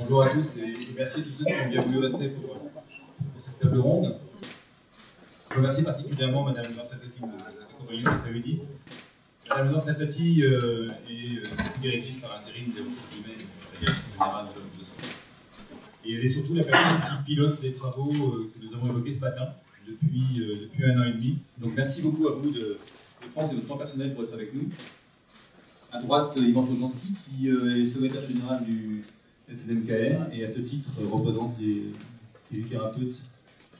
Bonjour à tous et merci à tous ceux qui ont bien voulu rester pour cette table ronde. Je remercie particulièrement Madame Léonore Safati de m'accompagner cet après-midi. Madame Léonore Safati est directrice par intérim des ressources humaines de la Direction générale de l'Offre de soins. Et elle est surtout la personne qui pilote les travaux que nous avons évoqués ce matin depuis 1 an et demi. Donc merci beaucoup à vous de prendre votre temps personnel pour être avec nous. À droite, Yvan Sojanski, qui est secrétaire général du SNMKR et à ce titre représente les physiothérapeutes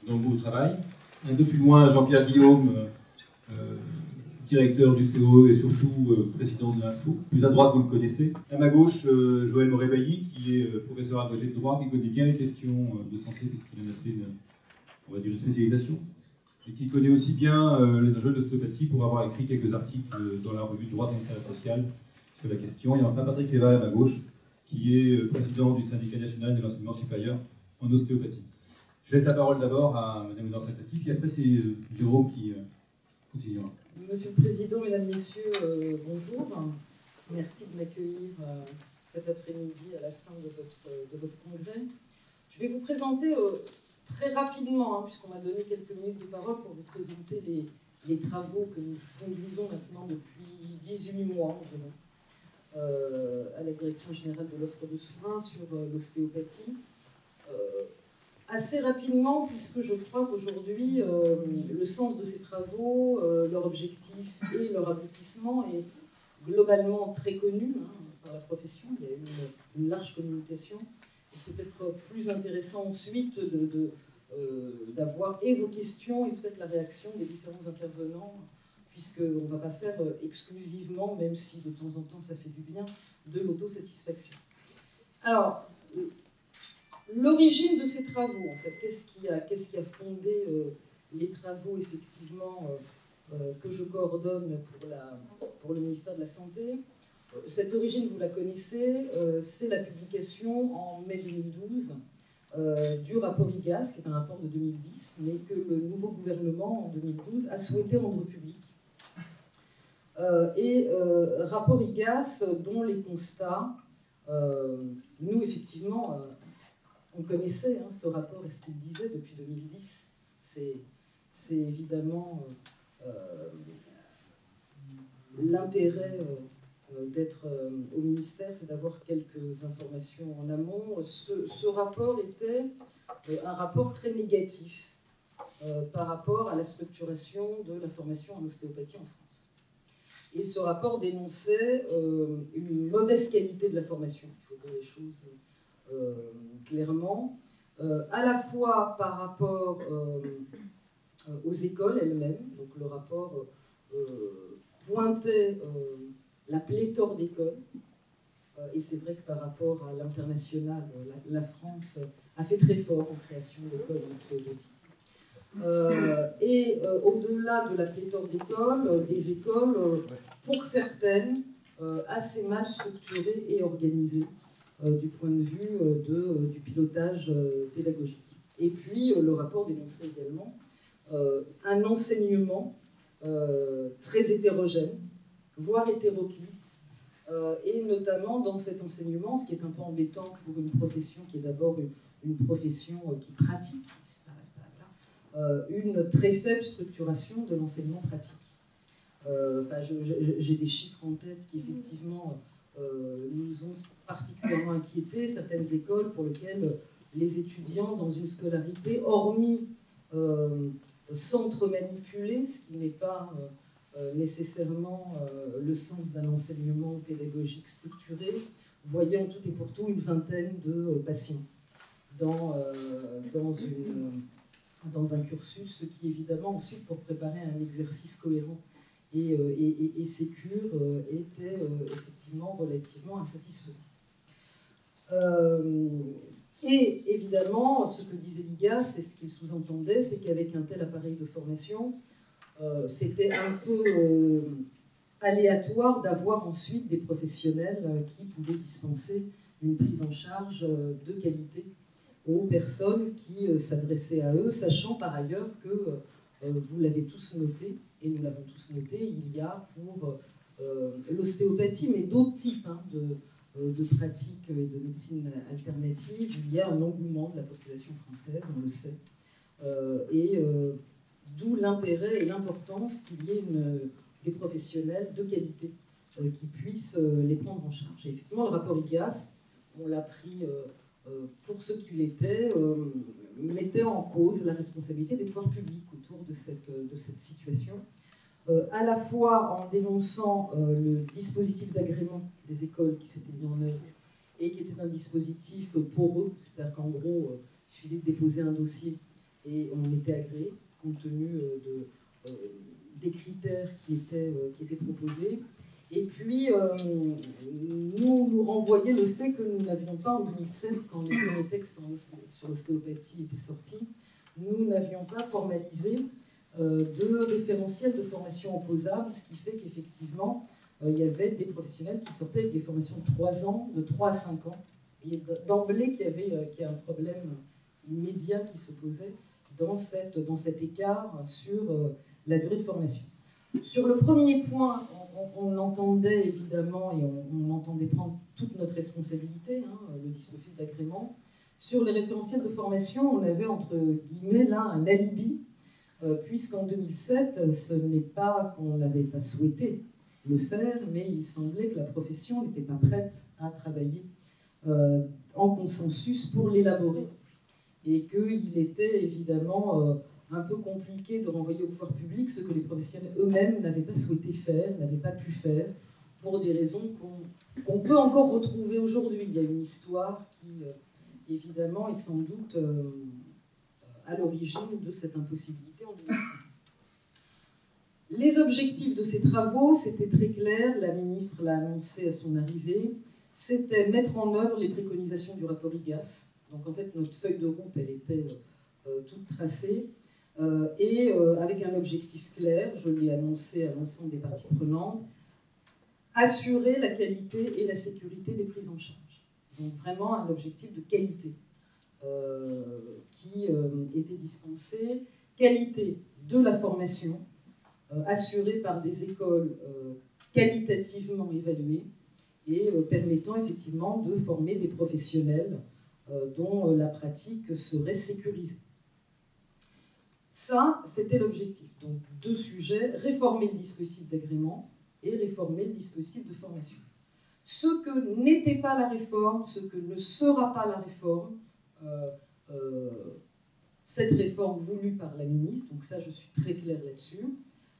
dans le groupe de travail. Un peu plus loin, Jean-Pierre Guillaume, directeur du COE et surtout président de l'Info. Plus à droite, vous le connaissez. À ma gauche, Joël Moret-Bailly, qui est professeur agrégé de droit, qui connaît bien les questions de santé puisqu'il en a fait une spécialisation. Et qui connaît aussi bien les enjeux de l'ostéopathie pour avoir écrit quelques articles dans la revue Droits sanitaires et social sur la question. Et enfin, Patrick Féval à ma gauche, qui est président du syndicat national de l'enseignement supérieur en ostéopathie. Je laisse la parole d'abord à Mme Léonore Safati, puis après c'est Jérôme qui continuera. Monsieur le Président, Mesdames, Messieurs, bonjour. Merci de m'accueillir cet après-midi à la fin de votre congrès. Je vais vous présenter très rapidement, puisqu'on m'a donné quelques minutes de parole pour vous présenter les travaux que nous conduisons maintenant depuis 18 mois environ à la Direction générale de l'offre de soins sur l'ostéopathie. Assez rapidement, puisque je crois qu'aujourd'hui, le sens de ces travaux, leur objectif et leur aboutissement est globalement très connu par la profession. Il y a eu une large communication. C'est peut-être plus intéressant ensuite d'avoir et vos questions et peut-être la réaction des différents intervenants, puisqu'on ne va pas faire exclusivement, même si de temps en temps ça fait du bien, de l'autosatisfaction. Alors, l'origine de ces travaux, en fait, qu'est-ce qui a fondé les travaux, effectivement, que je coordonne pour le ministère de la Santé. Cette origine, vous la connaissez, c'est la publication en mai 2012 du rapport IGAS, qui est un rapport de 2010, mais que le nouveau gouvernement, en 2012, a souhaité rendre public. Rapport IGAS, dont les constats, nous, effectivement, on connaissait ce rapport et ce qu'il disait depuis 2010. C'est évidemment l'intérêt d'être au ministère, c'est d'avoir quelques informations en amont. Ce rapport était un rapport très négatif par rapport à la structuration de la formation en ostéopathie en France. Et ce rapport dénonçait une mauvaise qualité de la formation, il faut dire les choses clairement, à la fois par rapport aux écoles elles-mêmes. Donc le rapport pointait la pléthore d'écoles, et c'est vrai que par rapport à l'international, la France a fait très fort en création d'écoles en ostéopathie. Au-delà de la pléthore d'écoles, des écoles, pour certaines, assez mal structurées et organisées du point de vue du pilotage pédagogique. Et puis, le rapport dénonçait également un enseignement très hétérogène, voire hétéroclite, et notamment dans cet enseignement, ce qui est un peu embêtant pour une profession qui est d'abord une profession qui pratique, une très faible structuration de l'enseignement pratique. J'ai des chiffres en tête qui effectivement nous ont particulièrement inquiétés. Certaines écoles pour lesquelles les étudiants dans une scolarité, hormis centre manipulé, ce qui n'est pas nécessairement le sens d'un enseignement pédagogique structuré, voyaient en tout et pour tout une vingtaine de patients dans un cursus, ce qui évidemment ensuite, pour préparer un exercice cohérent et sécure, était effectivement relativement insatisfaisant. Et évidemment, ce que disait l'IGAS, c'est ce qu'il sous-entendait, c'est qu'avec un tel appareil de formation, c'était un peu aléatoire d'avoir ensuite des professionnels qui pouvaient dispenser une prise en charge de qualité aux personnes qui s'adressaient à eux, sachant par ailleurs que, vous l'avez tous noté, et nous l'avons tous noté, il y a pour l'ostéopathie, mais d'autres types de pratique et de médecine alternative, il y a un engouement de la population française, on le sait. D'où l'intérêt et l'importance qu'il y ait des professionnels de qualité qui puissent les prendre en charge. Et effectivement, le rapport IGAS, on l'a pris pour ce qu'il était, mettait en cause la responsabilité des pouvoirs publics autour de cette situation, à la fois en dénonçant le dispositif d'agrément des écoles qui s'était mis en œuvre et qui était un dispositif poreux, c'est-à-dire qu'en gros, il suffisait de déposer un dossier et on était agréé, compte tenu des critères qui étaient proposés. Et puis, nous renvoyait le fait que nous n'avions pas, en 2007, quand les premiers textes sur l'ostéopathie étaient sortis, nous n'avions pas formalisé de référentiel de formation opposable, ce qui fait qu'effectivement, il y avait des professionnels qui sortaient avec des formations de 3 ans, de 3 à 5 ans. Et d'emblée, qu'il y a un problème immédiat qui se posait dans cet écart sur la durée de formation. Sur le premier point, on entendait évidemment, et on entendait prendre toute notre responsabilité, le dispositif d'agrément. Sur les référentiels de formation, on avait entre guillemets là un alibi, puisqu'en 2007, ce n'est pas qu'on n'avait pas souhaité le faire, mais il semblait que la profession n'était pas prête à travailler en consensus pour l'élaborer. Et qu'il était évidemment un peu compliqué de renvoyer au pouvoir public ce que les professionnels eux-mêmes n'avaient pas souhaité faire, n'avaient pas pu faire, pour des raisons qu'on peut encore retrouver aujourd'hui. Il y a une histoire qui, évidemment, est sans doute à l'origine de cette impossibilité en 2005. Les objectifs de ces travaux, c'était très clair, la ministre l'a annoncé à son arrivée, c'était mettre en œuvre les préconisations du rapport IGAS. Donc en fait, notre feuille de route, elle était toute tracée, avec un objectif clair, je l'ai annoncé à l'ensemble des parties prenantes, assurer la qualité et la sécurité des prises en charge. Donc vraiment un objectif de qualité qui était dispensé, qualité de la formation, assurée par des écoles qualitativement évaluées et permettant effectivement de former des professionnels dont la pratique serait sécurisée. Ça, c'était l'objectif. Donc, 2 sujets, réformer le dispositif d'agrément et réformer le dispositif de formation. Ce que n'était pas la réforme, ce que ne sera pas la réforme, cette réforme voulue par la ministre, donc ça, je suis très claire là-dessus,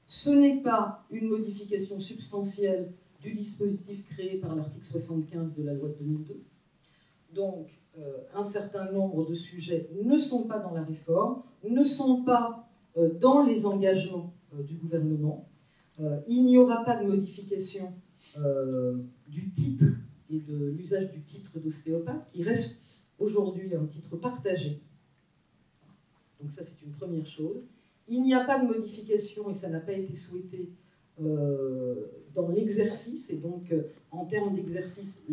ce n'est pas une modification substantielle du dispositif créé par l'article 75 de la loi de 2002. Donc, un certain nombre de sujets ne sont pas dans la réforme, ne sont pas dans les engagements du gouvernement. Il n'y aura pas de modification du titre et de l'usage du titre d'ostéopathe, qui reste aujourd'hui un titre partagé. Donc ça, c'est une première chose. Il n'y a pas de modification, et ça n'a pas été souhaité, dans l'exercice, et donc en termes d'exercice,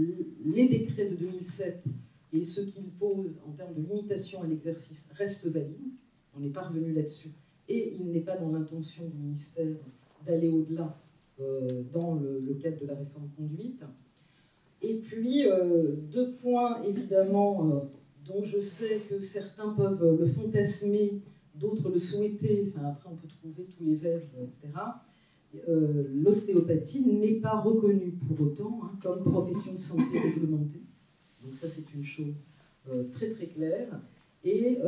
les décrets de 2007 et ce qu'ils posent en termes de limitation à l'exercice restent valides. On n'est pas revenu là-dessus. Et il n'est pas dans l'intention du ministère d'aller au-delà dans le cadre de la réforme conduite. Et puis, 2 points, évidemment, dont je sais que certains peuvent le fantasmer, d'autres le souhaiter, enfin, après on peut trouver tous les verbes, etc. L'ostéopathie n'est pas reconnue pour autant comme profession de santé réglementée. Donc ça, c'est une chose très très claire. Et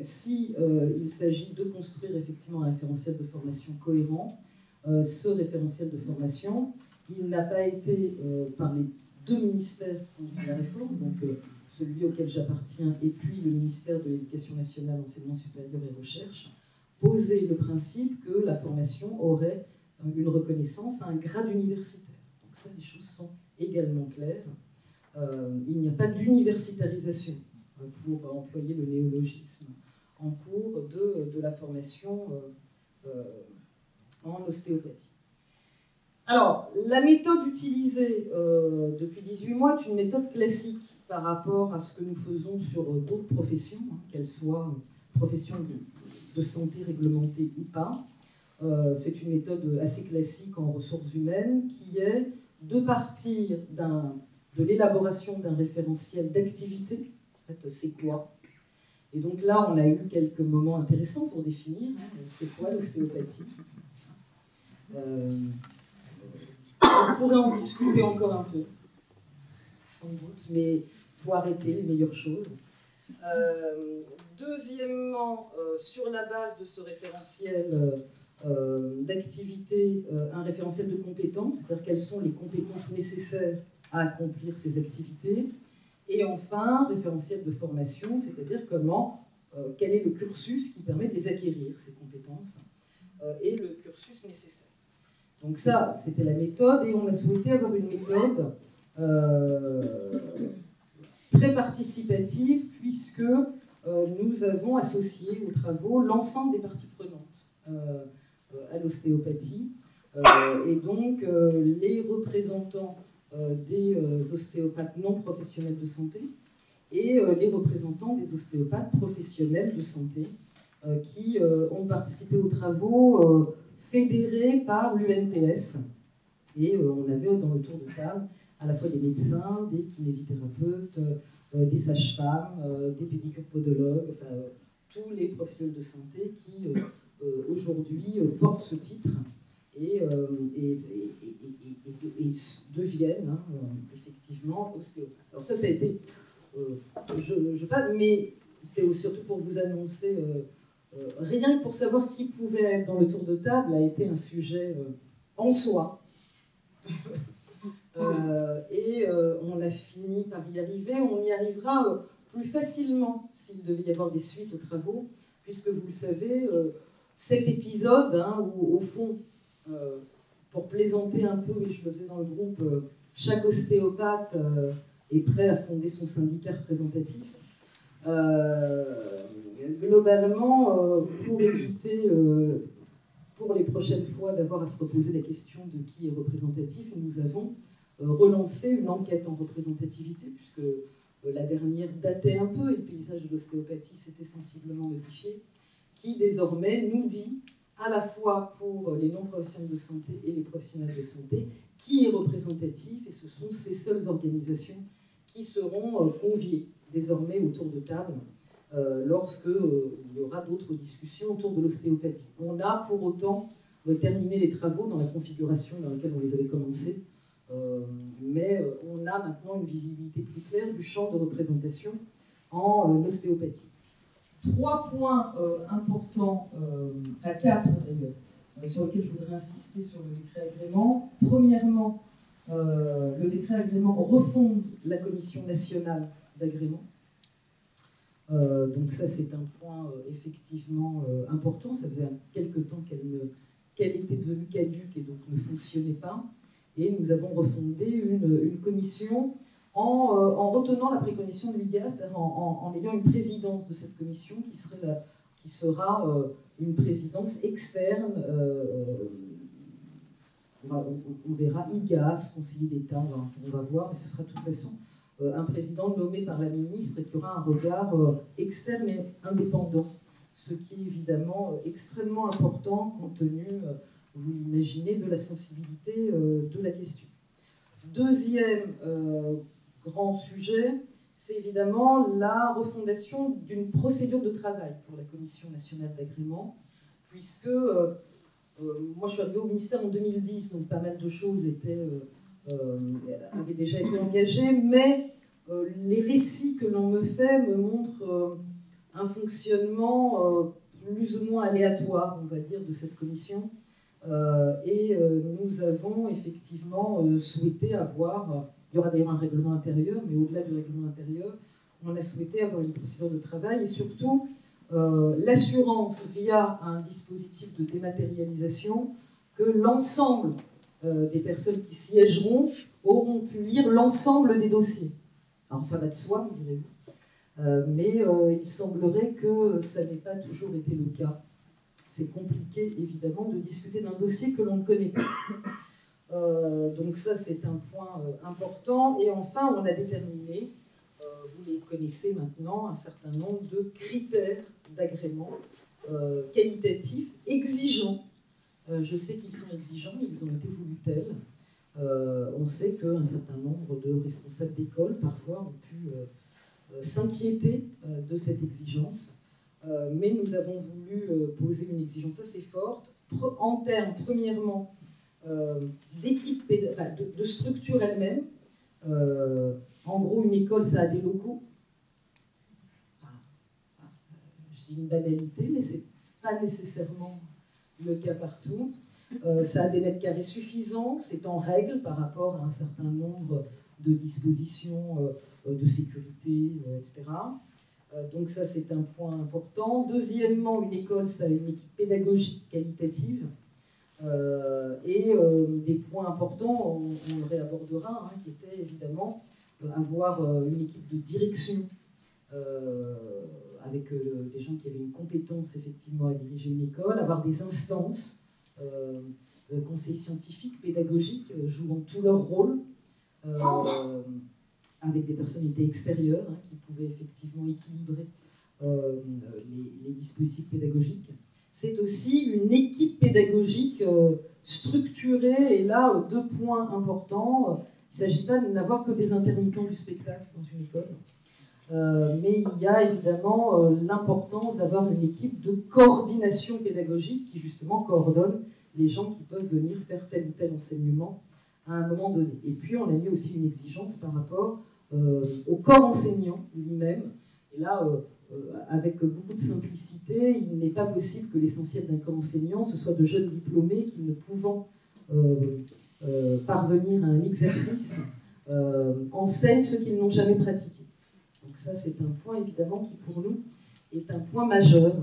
si il s'agit de construire effectivement un référentiel de formation cohérent, ce référentiel de formation, il n'a pas été par les 2 ministères qui conduisent la réforme, donc celui auquel j'appartiens et puis le ministère de l'Éducation nationale, enseignement supérieur et recherche, posé le principe que la formation aurait une reconnaissance à un grade universitaire. Donc ça, les choses sont également claires. Il n'y a pas d'universitarisation, pour employer le néologisme, en cours de la formation en ostéopathie. Alors, la méthode utilisée depuis 18 mois est une méthode classique par rapport à ce que nous faisons sur d'autres professions, qu'elles soient professions de santé réglementées ou pas. C'est une méthode assez classique en ressources humaines qui est de partir d'un de l'élaboration d'un référentiel d'activité. En fait, c'est quoi? Et donc là, on a eu quelques moments intéressants pour définir, c'est quoi l'ostéopathie. On pourrait en discuter encore un peu, sans doute, mais il faut arrêter les meilleures choses. Deuxièmement, sur la base de ce référentiel d'activité, un référentiel de compétences, c'est-à-dire quelles sont les compétences nécessaires à accomplir ces activités. Et enfin, référentiel de formation, c'est-à-dire quel est le cursus qui permet de les acquérir, ces compétences, et le cursus nécessaire. Donc ça, c'était la méthode, et on a souhaité avoir une méthode très participative, puisque nous avons associé aux travaux l'ensemble des parties prenantes à l'ostéopathie, et donc les représentants des ostéopathes non professionnels de santé et les représentants des ostéopathes professionnels de santé qui ont participé aux travaux fédérés par l'UNPS. Et on avait dans le tour de table à la fois des médecins, des kinésithérapeutes, des sages-femmes, des pédicures-podologues, enfin, tous les professionnels de santé qui aujourd'hui portent ce titre et deviennent effectivement ostéopathes. Alors ça a été, mais c'était surtout pour vous annoncer, rien que pour savoir qui pouvait être dans le tour de table a été un sujet en soi. On a fini par y arriver. On y arrivera plus facilement s'il devait y avoir des suites aux travaux, puisque vous le savez, cet épisode, où au fond, pour plaisanter un peu, et je le faisais dans le groupe, chaque ostéopathe est prêt à fonder son syndicat représentatif. Globalement, pour éviter, pour les prochaines fois, d'avoir à se reposer la question de qui est représentatif, nous avons relancé une enquête en représentativité, puisque la dernière datait un peu et le paysage de l'ostéopathie s'était sensiblement modifié, qui désormais nous dit, à la fois pour les non-professionnels de santé et les professionnels de santé, qui est représentatif, et ce sont ces seules organisations qui seront conviées désormais autour de table lorsqu'il y aura d'autres discussions autour de l'ostéopathie. On a pour autant terminé les travaux dans la configuration dans laquelle on les avait commencés, mais on a maintenant une visibilité plus claire du champ de représentation en ostéopathie. 3 points importants, à 4 d'ailleurs, sur lesquels je voudrais insister sur le décret agrément. Premièrement, le décret agrément refonde la commission nationale d'agrément. Donc ça, c'est un point effectivement important. Ça faisait quelque temps qu'elle était devenue caduque et donc ne fonctionnait pas. Et nous avons refondé une commission en retenant la préconisation de l'IGAS, c'est-à-dire en ayant une présidence de cette commission qui sera une présidence externe. On verra IGAS, conseiller d'État, on va voir, mais ce sera de toute façon un président nommé par la ministre et qui aura un regard externe et indépendant, ce qui est évidemment extrêmement important compte tenu, vous l'imaginez, de la sensibilité de la question. Deuxième grand sujet, c'est évidemment la refondation d'une procédure de travail pour la Commission nationale d'agrément, puisque moi je suis arrivée au ministère en 2010, donc pas mal de choses avaient déjà été engagées, mais les récits que l'on me fait me montrent un fonctionnement plus ou moins aléatoire, on va dire, de cette commission. Nous avons effectivement souhaité avoir, il y aura d'ailleurs un règlement intérieur, mais au-delà du règlement intérieur, on a souhaité avoir une procédure de travail et surtout l'assurance via un dispositif de dématérialisation que l'ensemble des personnes qui siégeront auront pu lire l'ensemble des dossiers. Alors ça va de soi, me direz-vous, mais il semblerait que ça n'ait pas toujours été le cas. C'est compliqué, évidemment, de discuter d'un dossier que l'on ne connaît pas. Donc ça, c'est un point important. Et enfin, on a déterminé, vous les connaissez maintenant, un certain nombre de critères d'agrément qualitatifs, exigeants. Je sais qu'ils sont exigeants, mais ils ont été voulus tels. On sait qu'un certain nombre de responsables d'école, parfois, ont pu s'inquiéter de cette exigence. Mais nous avons voulu poser une exigence assez forte, en termes, premièrement, d'équipe, de structure elle-même. En gros, une école, ça a des locaux. Je dis une banalité, mais ce n'est pas nécessairement le cas partout. Ça a des mètres carrés suffisants, c'est en règle par rapport à un certain nombre de dispositions de sécurité, etc. Donc ça, c'est un point important. Deuxièmement, une école, ça a une équipe pédagogique qualitative. Et des points importants, on le réabordera, qui était évidemment avoir une équipe de direction avec des gens qui avaient une compétence effectivement à diriger une école, avoir des instances, conseils scientifiques, pédagogiques, jouant tout leur rôle, avec des personnalités extérieures qui pouvaient effectivement équilibrer les dispositifs pédagogiques. C'est aussi une équipe pédagogique structurée, et là, deux points importants. Il ne s'agit pas de n'avoir que des intermittents du spectacle dans une école, mais il y a évidemment l'importance d'avoir une équipe de coordination pédagogique qui justement coordonne les gens qui peuvent venir faire tel ou tel enseignement à un moment donné. Et puis on a mis aussi une exigence par rapport au corps enseignant lui-même. Et là, avec beaucoup de simplicité, il n'est pas possible que l'essentiel d'un corps enseignant, ce soit de jeunes diplômés qui, ne pouvant parvenir à un exercice, enseignent ceux qui ne l'ont jamais pratiqué. Donc ça, c'est un point évidemment qui, pour nous, est un point majeur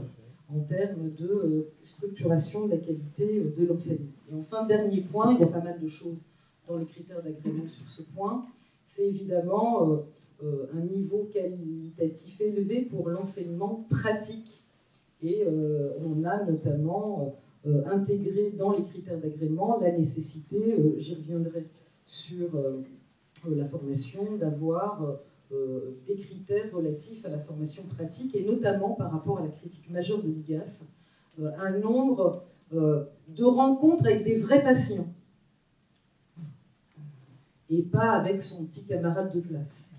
en termes de structuration de la qualité de l'enseignement. Et enfin, dernier point, il y a pas mal de choses dans les critères d'agrément sur ce point, c'est évidemment un niveau qualitatif élevé pour l'enseignement pratique. Et on a notamment intégré dans les critères d'agrément la nécessité, j'y reviendrai sur la formation, d'avoir des critères relatifs à la formation pratique, et notamment par rapport à la critique majeure de l'IGAS, un nombre de rencontres avec des vrais patients, et pas avec son petit camarade de classe.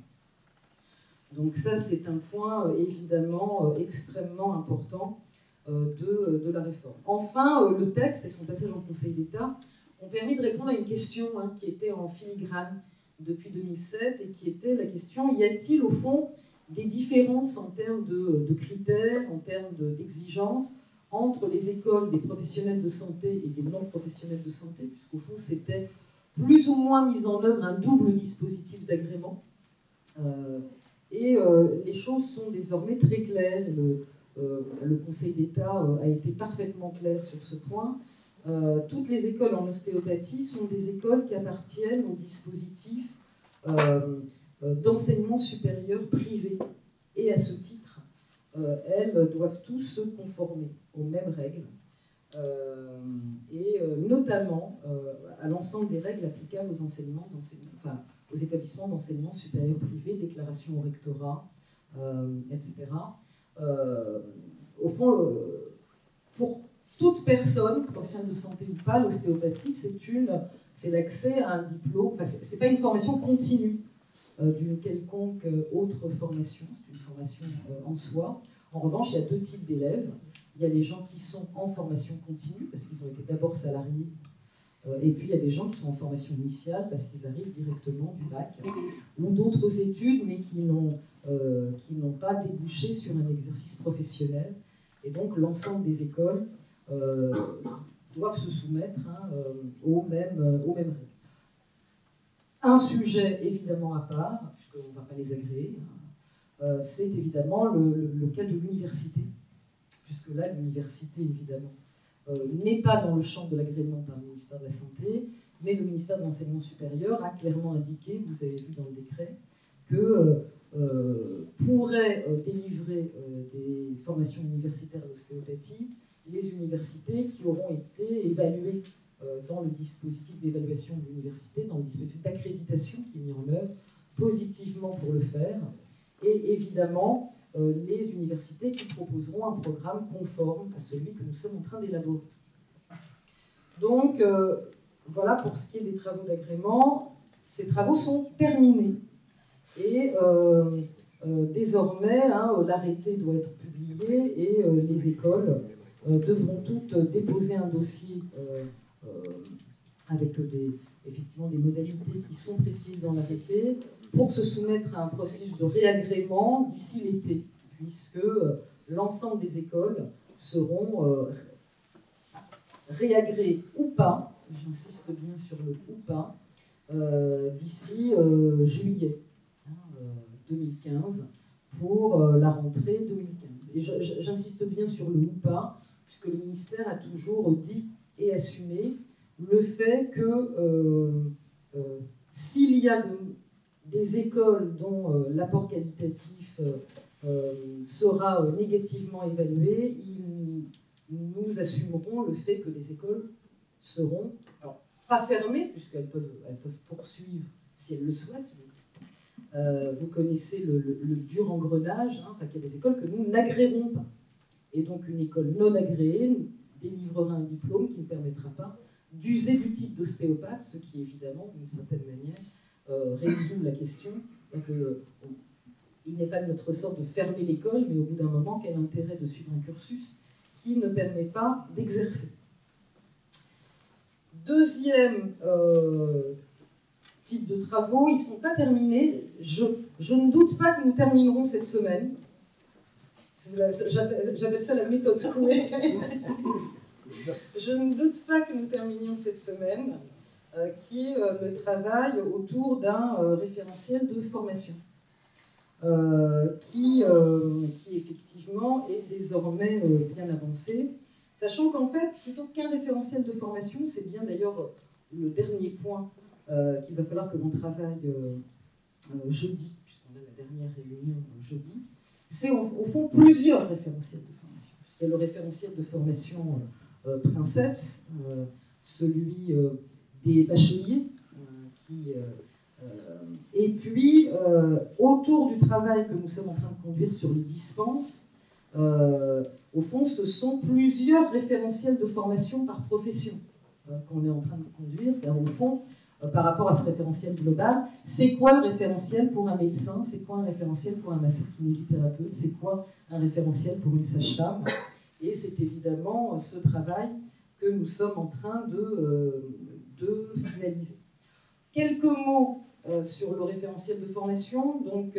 Donc ça, c'est un point évidemment extrêmement important de la réforme. Enfin, le texte et son passage en Conseil d'État ont permis de répondre à une question qui était en filigrane depuis 2007, et qui était la question: y a-t-il au fond des différences en termes de critères, en termes d'exigences entre les écoles des professionnels de santé et des non-professionnels de santé, puisqu'au fond c'était plus ou moins mis en œuvre un double dispositif d'agrément. Et les choses sont désormais très claires. Le Conseil d'État a été parfaitement clair sur ce point. Toutes les écoles en ostéopathie sont des écoles qui appartiennent au dispositif d'enseignement supérieur privé. Et à ce titre, elles doivent tous se conformer aux mêmes règles, et notamment à l'ensemble des règles applicables aux enseignements aux établissements d'enseignement supérieur privé, déclaration au rectorat, etc. Au fond, pour toute personne, professionnelle de santé ou pas, l'ostéopathie, c'est l'accès à un diplôme. Enfin, c'est pas une formation continue d'une quelconque autre formation, c'est une formation en soi. En revanche, il y a deux types d'élèves. Il y a les gens qui sont en formation continue, parce qu'ils ont été d'abord salariés, et puis il y a des gens qui sont en formation initiale, parce qu'ils arrivent directement du bac, ou d'autres études, mais qui n'ont pas débouché sur un exercice professionnel. Et donc l'ensemble des écoles doivent se soumettre aux mêmes règles. Un sujet évidemment à part, puisqu'on ne va pas les agréer, c'est évidemment le cas de l'université, puisque là l'université évidemment n'est pas dans le champ de l'agrément par le ministère de la Santé, mais le ministère de l'Enseignement supérieur a clairement indiqué, vous avez vu dans le décret, que pourraient délivrer des formations universitaires d'ostéopathie les universités qui auront été évaluées dans le dispositif d'évaluation de l'université, dans le dispositif d'accréditation qui est mis en œuvre positivement pour le faire, et évidemment les universités qui proposeront un programme conforme à celui que nous sommes en train d'élaborer. Donc voilà pour ce qui est des travaux d'agrément. Ces travaux sont terminés. Et désormais, l'arrêté doit être publié et les écoles devront toutes déposer un dossier avec effectivement des modalités qui sont précises dans l'arrêté pour se soumettre à un processus de réagrément d'ici l'été, puisque l'ensemble des écoles seront réagréées ou pas, j'insiste bien sur le ou pas, d'ici juillet 2015 pour la rentrée 2015. Et j'insiste bien sur le ou pas, puisque le ministère a toujours dit et assumé le fait que s'il y a des écoles dont l'apport qualitatif sera négativement évalué, nous assumerons le fait que les écoles seront, alors, pas fermées, puisqu'elles peuvent poursuivre si elles le souhaitent. Vous connaissez le dur engrenage, qu'il y a des écoles que nous n'agréerons pas. Et donc une école non agréée délivrera un diplôme qui ne permettra pas d'user du type d'ostéopathe, ce qui évidemment, d'une certaine manière, résout la question. Donc, il n'est pas de notre sort de fermer l'école, mais au bout d'un moment, quel intérêt de suivre un cursus qui ne permet pas d'exercer. Deuxième type de travaux, ils ne sont pas terminés. Je ne doute pas que nous terminerons cette semaine. J'appelle ça la méthode Coué. Je ne doute pas que nous terminions cette semaine, qui est le travail autour d'un référentiel de formation, qui effectivement est désormais bien avancé, sachant qu'en fait, plutôt qu'un référentiel de formation, c'est bien d'ailleurs le dernier point qu'il va falloir que l'on travaille jeudi, puisqu'on a la dernière réunion jeudi, c'est au fond plusieurs référentiels de formation. Il y a le référentiel de formation Princeps, celui des bacheliers, et puis autour du travail que nous sommes en train de conduire sur les dispenses, au fond ce sont plusieurs référentiels de formation par profession qu'on est en train de conduire. C'est-à-dire, au fond, par rapport à ce référentiel global, c'est quoi le référentiel pour un médecin, c'est quoi un référentiel pour un masseur-kinésithérapeute, c'est quoi un référentiel pour une sage-femme. Et c'est évidemment ce travail que nous sommes en train de finaliser. Quelques mots sur le référentiel de formation. Donc,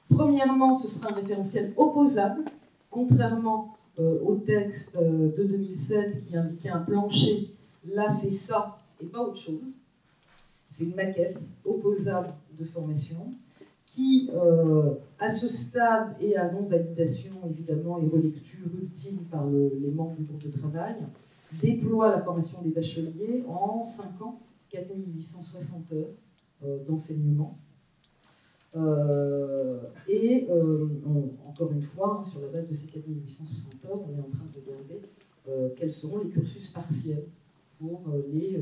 premièrement, ce sera un référentiel opposable, contrairement au texte de 2007 qui indiquait un plancher. Là, c'est ça et pas autre chose. C'est une maquette opposable de formation qui, à ce stade et avant validation, évidemment, et relecture ultime par les membres du groupe de travail, déploie la formation des bacheliers en 5 ans, 4860 heures d'enseignement. Encore une fois, sur la base de ces 4860 heures, on est en train de regarder quels seront les cursus partiels pour les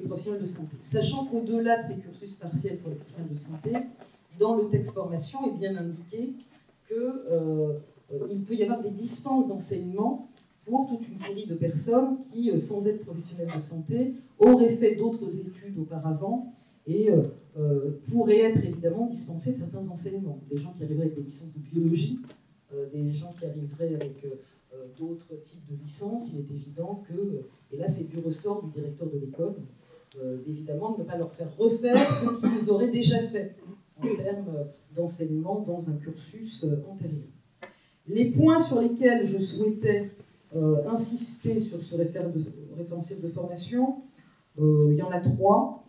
professionnels de santé. Sachant qu'au-delà de ces cursus partiels pour les professionnels de santé, dans le texte formation est bien indiqué qu'il peut y avoir des dispenses d'enseignement pour toute une série de personnes qui, sans être professionnels de santé, auraient fait d'autres études auparavant et pourraient être évidemment dispensés de certains enseignements. Des gens qui arriveraient avec des licences de biologie, des gens qui arriveraient avec d'autres types de licences. Il est évident que, et là c'est du ressort du directeur de l'école, évidemment de ne pas leur faire refaire ce qu'ils auraient déjà fait en termes d'enseignement dans un cursus antérieur. Les points sur lesquels je souhaitais insister sur ce référentiel de formation, il y en a 3.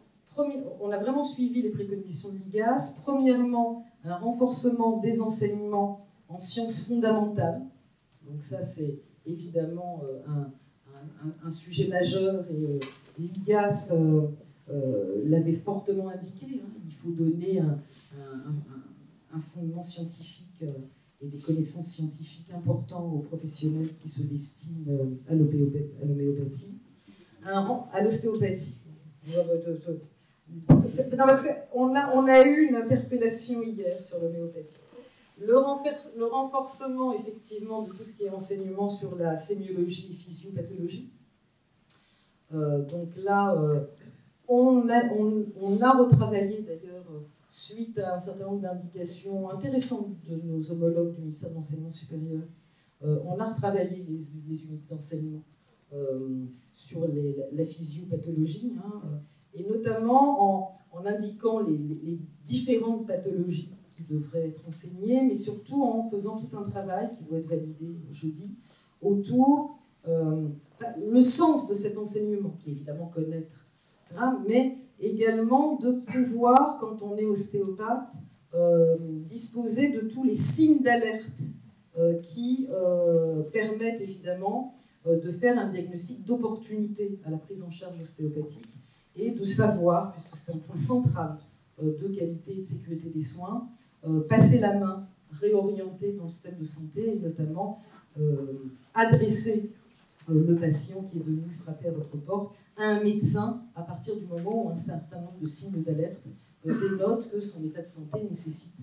On a vraiment suivi les préconisations de l'IGAS. Premièrement, un renforcement des enseignements en sciences fondamentales. Donc ça, c'est évidemment un sujet majeur et l'IGAS l'avait fortement indiqué. Il faut donner un fondement scientifique et des connaissances scientifiques importantes aux professionnels qui se destinent à l'homéopathie, à l'ostéopathie. Non, parce qu'on a eu une interpellation hier sur l'homéopathie. Le renforcement, effectivement, de tout ce qui est enseignement sur la sémiologie et physiopathologie, Donc là, on a retravaillé d'ailleurs, suite à un certain nombre d'indications intéressantes de nos homologues du ministère de l'Enseignement supérieur, on a retravaillé les unités d'enseignement sur la physiopathologie, hein, et notamment en indiquant les différentes pathologies qui devraient être enseignées, mais surtout en faisant tout un travail qui doit être validé jeudi autour le sens de cet enseignement, qui est évidemment connaître, hein, mais également de pouvoir, quand on est ostéopathe, disposer de tous les signes d'alerte qui permettent évidemment de faire un diagnostic d'opportunité à la prise en charge ostéopathique et de savoir, puisque c'est un point central de qualité et de sécurité des soins, passer la main, réorienter dans le système de santé et notamment adresser le patient qui est venu frapper à votre porte à un médecin à partir du moment où un certain nombre de signes d'alerte dénotent que son état de santé nécessite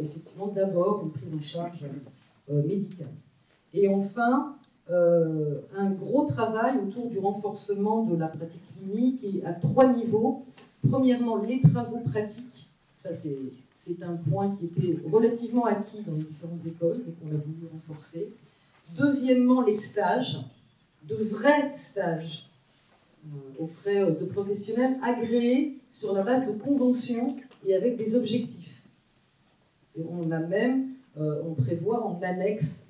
effectivement d'abord une prise en charge médicale. Et enfin, un gros travail autour du renforcement de la pratique clinique et à 3 niveaux. Premièrement, les travaux pratiques. Ça, c'est un point qui était relativement acquis dans les différentes écoles et qu'on a voulu renforcer. Deuxièmement, les stages, de vrais stages auprès de professionnels agréés sur la base de conventions et avec des objectifs. Et on prévoit en annexe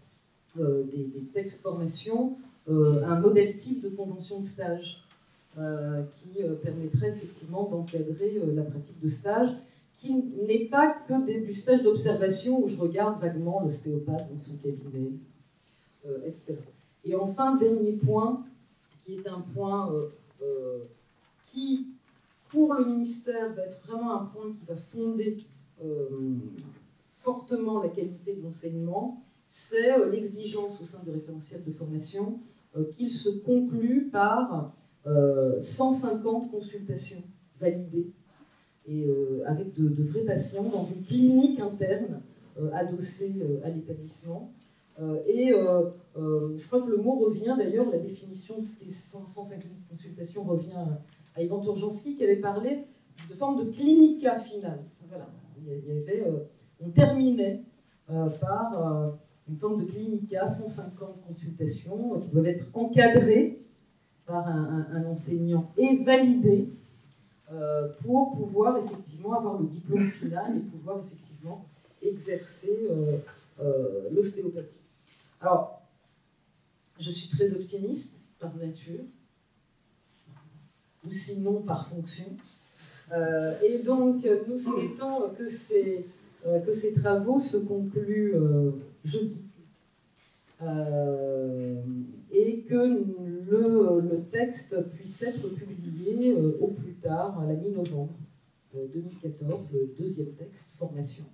des textes formation un modèle type de convention de stage qui permettrait effectivement d'encadrer la pratique de stage, qui n'est pas que du stage d'observation où je regarde vaguement l'ostéopathe dans son cabinet, etc. Et enfin, dernier point, qui est un point qui, pour le ministère, va être vraiment un point qui va fonder fortement la qualité de l'enseignement, c'est l'exigence au sein du référentiel de formation qu'il se conclut par 150 consultations validées et avec de vrais patients dans une clinique interne adossée à l'établissement. Je crois que le mot revient, d'ailleurs, la définition de ce qui est 150 consultations revient à Ivan Turjanski qui avait parlé de forme de clinica finale. Voilà. On terminait par une forme de clinica, 150 consultations qui doivent être encadrées par un enseignant et validées pour pouvoir effectivement avoir le diplôme final et pouvoir effectivement exercer l'ostéopathie. Alors, je suis très optimiste par nature, ou sinon par fonction, et donc nous souhaitons que ces travaux se concluent jeudi, et que le texte puisse être publié au plus tard, à la mi-novembre 2014, le deuxième texte, formation,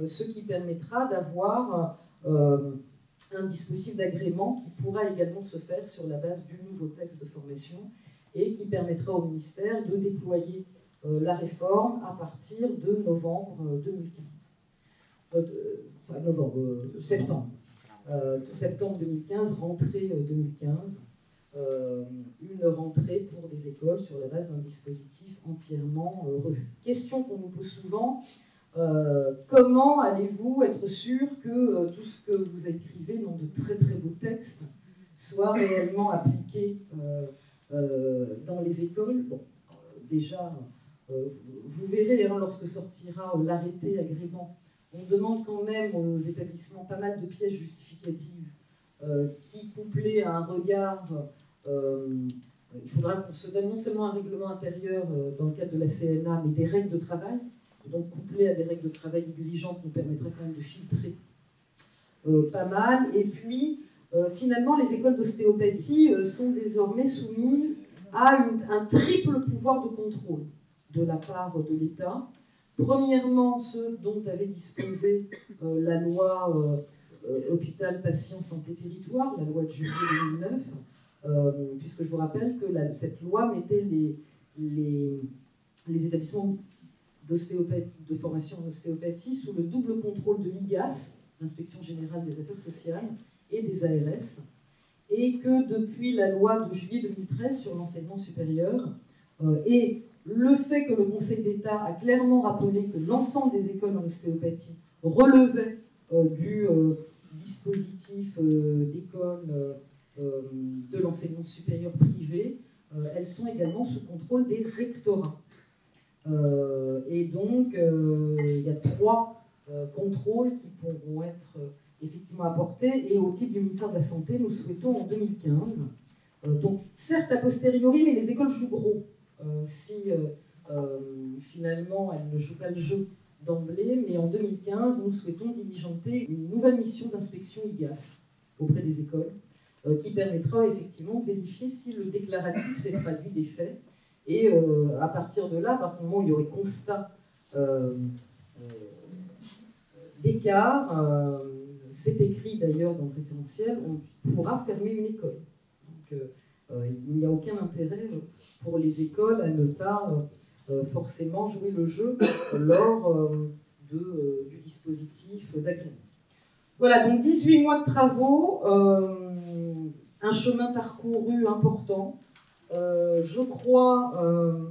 ce qui permettra d'avoir un dispositif d'agrément qui pourra également se faire sur la base du nouveau texte de formation et qui permettra au ministère de déployer la réforme à partir de novembre 2015. Septembre 2015, rentrée 2015, une rentrée pour des écoles sur la base d'un dispositif entièrement revu. Question qu'on nous pose souvent, comment allez-vous être sûr que tout ce que vous écrivez dans de très très beaux textes soit réellement appliqué dans les écoles? Bon, déjà, vous verrez hein, lorsque sortira l'arrêté agrément, on demande quand même aux établissements pas mal de pièces justificatives qui, couplées à un regard, il faudra qu'on se donne non seulement un règlement intérieur dans le cadre de la CNA, mais des règles de travail. Donc, couplé à des règles de travail exigeantes, nous permettrait quand même de filtrer pas mal. Et puis, finalement, les écoles d'ostéopathie sont désormais soumises à un triple pouvoir de contrôle de la part de l'État. Premièrement, ceux dont avait disposé la loi Hôpital, Patient, Santé, Territoire, la loi de juillet 2009, puisque je vous rappelle que cette loi mettait les établissements de formation en ostéopathie sous le double contrôle de l'IGAS, l'Inspection Générale des Affaires Sociales, et des ARS. et que depuis la loi de juillet 2013 sur l'enseignement supérieur, et le fait que le Conseil d'État a clairement rappelé que l'ensemble des écoles en ostéopathie relevaient du dispositif d'école de l'enseignement supérieur privé, elles sont également sous contrôle des rectorats. Et donc, il y a 3 contrôles qui pourront être effectivement apportés, et au titre du ministère de la Santé, nous souhaitons en 2015. Donc, certes a posteriori, mais les écoles jouent gros. Si finalement elles ne jouent pas le jeu d'emblée, mais en 2015, nous souhaitons diligenter une nouvelle mission d'inspection IGAS auprès des écoles, qui permettra effectivement de vérifier si le déclaratif s'est traduit des faits. Et à partir de là, à partir du moment où il y aurait constat d'écart, c'est écrit d'ailleurs dans le référentiel, on pourra fermer une école. Donc il n'y a aucun intérêt pour les écoles à ne pas forcément jouer le jeu lors du dispositif d'agrément. Voilà, donc 18 mois de travaux, un chemin parcouru important. Je crois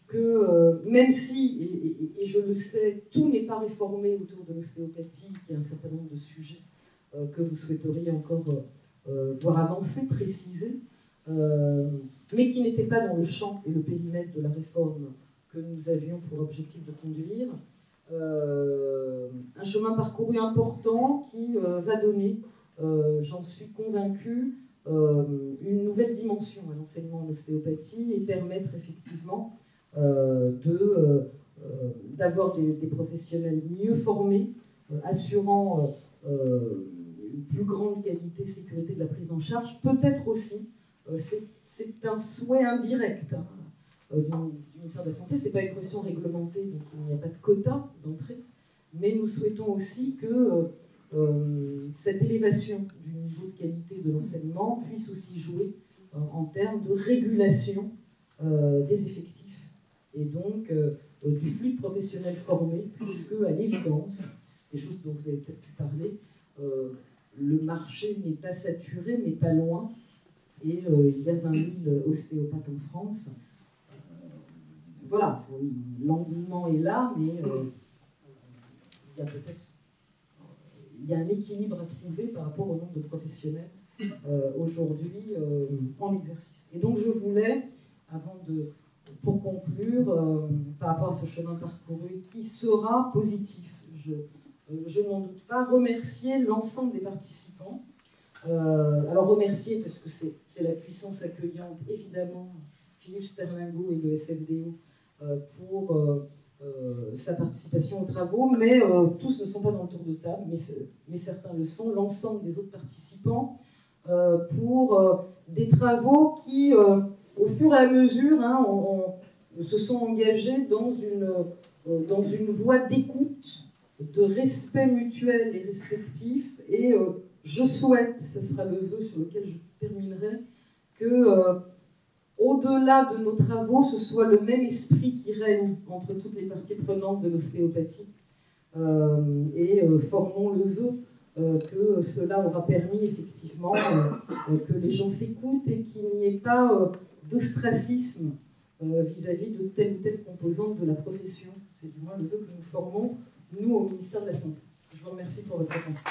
que même si, et je le sais, tout n'est pas réformé autour de l'ostéopathie, qu'il y a un certain nombre de sujets que vous souhaiteriez encore voir avancer, préciser, mais qui n'étaient pas dans le champ et le périmètre de la réforme que nous avions pour objectif de conduire. Un chemin parcouru important qui va donner, j'en suis convaincue, une nouvelle dimension à l'enseignement en ostéopathie et permettre effectivement d'avoir des professionnels mieux formés, assurant une plus grande qualité et sécurité de la prise en charge. Peut-être aussi, c'est un souhait indirect du ministère de la Santé, ce n'est pas une question réglementée, donc il n'y a pas de quota d'entrée, mais nous souhaitons aussi que cette élévation du niveau de qualité de l'enseignement puisse aussi jouer en termes de régulation des effectifs et donc du flux de professionnels formés, puisque à l'évidence, des choses dont vous avez peut-être pu parler, le marché n'est pas saturé, mais pas loin, et il y a 20 000 ostéopathes en France. Voilà, l'engouement est là, mais il y a un équilibre à trouver par rapport au nombre de professionnels aujourd'hui en exercice. Et donc je voulais, pour conclure, par rapport à ce chemin parcouru qui sera positif, je n'en doute pas, remercier l'ensemble des participants. Alors remercier, parce que c'est la puissance accueillante, évidemment, Philippe Sterlingo et le SFDO pour sa participation aux travaux, mais tous ne sont pas dans le tour de table, mais certains le sont, l'ensemble des autres participants, pour des travaux qui, au fur et à mesure, se sont engagés dans une voie d'écoute, de respect mutuel et respectif, et je souhaite, ce sera le vœu sur lequel je terminerai, que au-delà de nos travaux, ce soit le même esprit qui règne entre toutes les parties prenantes de l'ostéopathie. Et formons le vœu que cela aura permis effectivement que les gens s'écoutent et qu'il n'y ait pas d'ostracisme vis-à-vis de telle ou telle composante de la profession. C'est du moins le vœu que nous formons, nous, au ministère de la Santé. Je vous remercie pour votre attention.